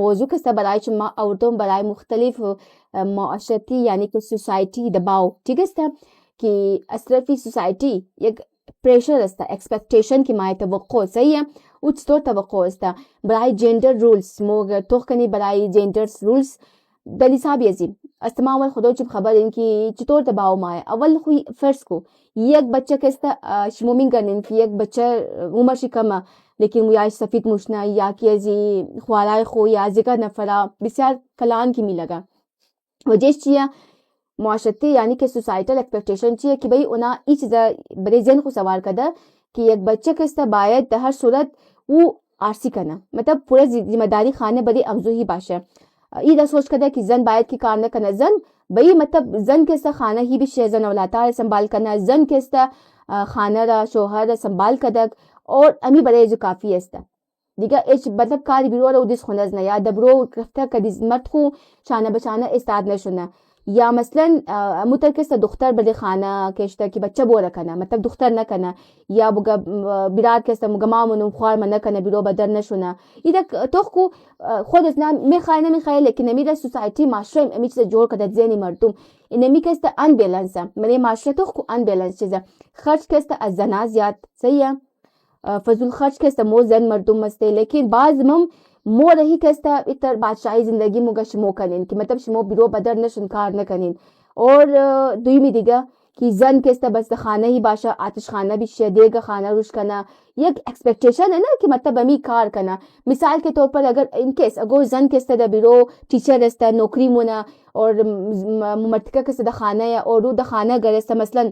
موضوع کستا برای شما عورتوں برای مختلف معاشرتی یعنی که سوسایتی دباو ٹھیک است که اصلا فی سوسایتی یک پریشر است اکسپیکٹیشن کی مای توقع صحیح ہے او چطور توقع است برای جندر رولز موگ توخنی برای جندر رولز دلی صاحب یزی استماع اول خدا چپ خبر ان کی چطور دباو مای اول خوی فرض کو یک بچہ کستا شمومین کرنین کی یک بچہ عمر شی کم لیکن وہ یا سفید مشنا یا کی ازی خوالای خو یا ذکر نفرا بسیار کلان کی می لگا وجہ چیا معاشرتی یعنی کہ سوسائٹل ایکسپیکٹیشن چیئے کہ بھئی اونا ای چیزا بڑے ذہن کو سوار کدا کہ یک بچہ کستا باید ہر صورت وہ آرسی کرنا مطلب پورا ذمہ داری خانے بڑی امزو ہی باشا ای دا سوچ کدا کہ زن باید کی کار نہ کرنا زن بھئی مطلب زن کستا خانہ ہی بھی شیزن اولاتا سنبھال کرنا زن کستا خانہ را شوہر را سنبھال کدک اور امی بڑے جو کافی استا دیگه ایچ مطلب کاری بیرو رو دیس خونز نه یا دبرو کفتا کدیز مرتخو شانه بچانه استاد نشونه یا مثلا مترکست دختر بده خانه کشته که بچه بوره کنه مطلب دختر نکنه یا بگا بیراد کسته مگما منو خوار من نکنه بیرو بدر نشونه ایده توخو خود از نام میخواه نمیخواه لیکن امیده سوسایتی معاشره امی چیز جور کده زینی مردم این امی کسته انبیلنسه منی معاشره توخو انبیلنس چیزه خرچ کسته از زنا زیاد صحیحه فضول خرچ کسته مو زن مردم مسته لیکن بعض مم مو رہی کستا اتر بادشاہی زندگی موگا شمو کنین کہ مطلب شمو بیرو بدر نشن کار نہ کنین اور دوی می دیگا کہ زن کستا بس خانہ ہی باشا آتش خانہ بھی شدے گا خانہ روش کنا یک ایکسپیکٹیشن ہے نا کہ مطلب امی کار کنا مثال کے طور پر اگر ان کیس اگو زن کستا دا بیرو ٹیچر استا نوکری مونا اور مرتکہ کستا دا خانہ یا اور دا خانہ گر استا مثلا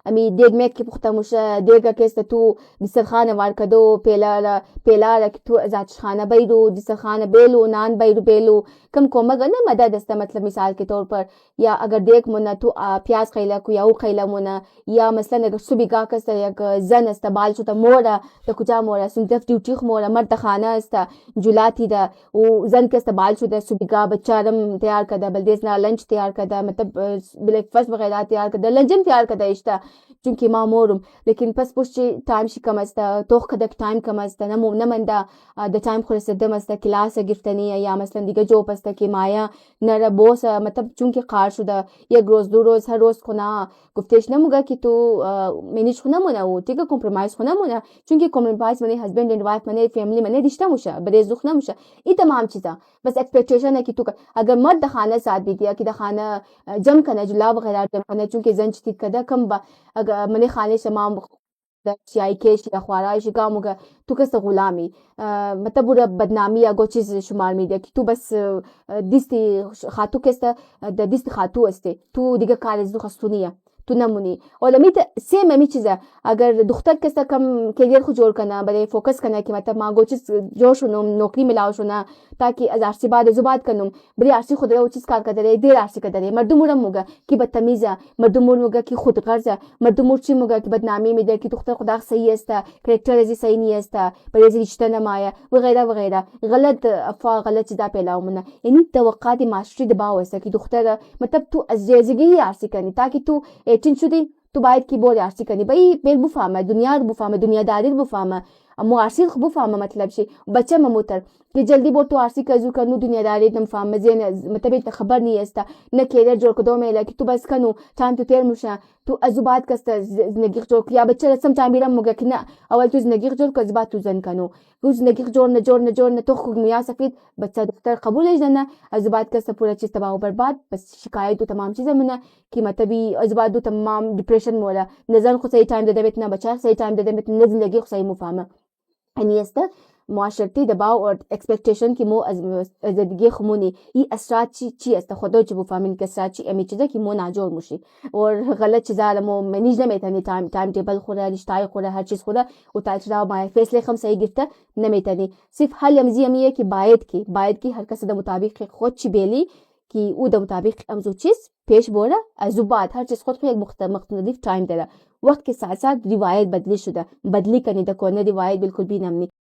امی دیگ میک کی پختہ مشا دیگا کستا تو دسترخانہ وار کدو پیلارا کی تو ازاد خانہ بیرو دسترخانہ بیلو نان بیرو بیلو کم کومگا نا مدد استا مطلب مثال کے طور پر یا اگر دیکھ منا تو پیاز خیلا کو یا او خیلا منا یا مثلا اگر صبح گا کستا یک زن استا بال شتا مورا تا کجا مورا سنتف ڈیوٹی مورا مرد خانہ استا جولاتی دا او زن کستا بال شتا صبح گا بچارم تیار کدا بلدیزنا لنچ تیار کدا مطلب بلیک فاسٹ وغیرہ تیار کدا لنجم تیار کدا اشتا چونکہ ما مورم لیکن پس پوچھے ٹائم شی کم استا توخ کدک ٹائم کم استا نمندا دا ٹائم خورس دم استا کلاس گفتنی یا مثلا دیگه جوب استا کہ مایا نرا بوس مطلب چونکہ خار شدہ یک روز دو روز ہر روز کھنا گفتش نموگا کہ تو مینیج کھنا منا ہو ٹھیک ہے کمپرومائز کھنا منا چونکہ کمپرومائز منے ہسبینڈ اینڈ وائف منے فیملی منے رشتہ مشا بڑے زخنا مشا یہ تمام چیزاں بس ایکسپیکٹیشن ہے کہ تو اگر مرد خانہ ساتھ بھی دیا کہ خانہ جم کنا جلا وغیرہ جم کنا چونکہ زنچ تھی کدا کم با اگر منی خانے شمام شیائی کیش یا خوارای شکام ہوگا تو کس غلامی مطلب وہ بدنامی یا گو چیز شمار می دیا کہ تو بس دستی خاتو کس دست خاتو استے تو دیگه کارز دو خستونیه تو نمونی اور امیت سیم امی چیزا اگر دختر کس کم کیریئر خود جوڑ کنا بڑے فوکس کنا کہ مطلب ماں گو چیز جوش ہونم نوکری ملاو شونا تاکہ از عرصی بعد زباد کنم بڑی عرصی خود رو چیز کار کدرے دیر عرصی کدرے مردم مورم موگا کہ بدتمیزا مردم مور موگا کہ خود غرضا مردم مور چی موگا کہ بدنامی می دے کہ دختر خدا صحیح استا کریکٹر ازی صحیح نہیں استا بڑے ازی رشتہ نمایا وغیرہ وغیرہ غلط افواہ غلط چیزا پھیلاو منا یعنی توقعات معاشری دباؤ ایسا کہ دختر مطلب تو ازیزگی ہی عرصی کرنی تاکہ تو 18 شدی تو باید کی بول عرصی کنی بھئی پیل بفهمه دنیا رو بفهمه دنیا داری رو بفهمه مو عرصی خو بفهمه مطلب شی بچه مموتر کہ جلدی بول تو عرصی کزو کنو دنیا داری نم فهمه زین مطلب خبر نہیں استا نہ کیریئر جوڑ کدو میں کہ تو بس کنو ٹائم تو تیر مشا تو ازبات کستا زندگی جوڑ کیا بچہ رسم ٹائم بیرم مگا کہ نہ اول تو زندگی جوڑ کو ازبات تو زن کنو تو زندگی جوڑ نہ تو خود میا سفید بچہ دختر قبول ہے جنا ازبات کستا پورا چیز تباہ و برباد بس شکایت تو تمام چیزیں منا کہ مطلب ازبات دو تمام ڈپریشن مولا نظر خود صحیح ٹائم دے دے اتنا بچہ صحیح ٹائم دے دے اتنا زندگی خود صحیح مفاهمه یعنی استا معاشرتی دباؤ اور ایکسپیکٹیشن کی مو زندگی خمونی یہ اسرات چی استا خودو چی بفهمین که اسرات چی امی چیزا که مو ناجور موشی اور غلط چیزا مو منیج نمیتنی ٹائم ٹیبل خورا رشتای خورا ہر چیز خورا و تاچرا مای فیصلے خم صحیح گرتا نمیتنی صرف حل امزی امی ہے کہ باید کی ہر کس دا مطابق خود چی بیلی کہ او دا مطابق امزو چیز پیش بورا ازوبات ہر چیز خود کو ایک مختلف ٹائم دے رہا وقت کے ساتھ ساتھ روایت بدلی شدہ بدلی کرنی دا کونے روایت بالکل بھی نمنی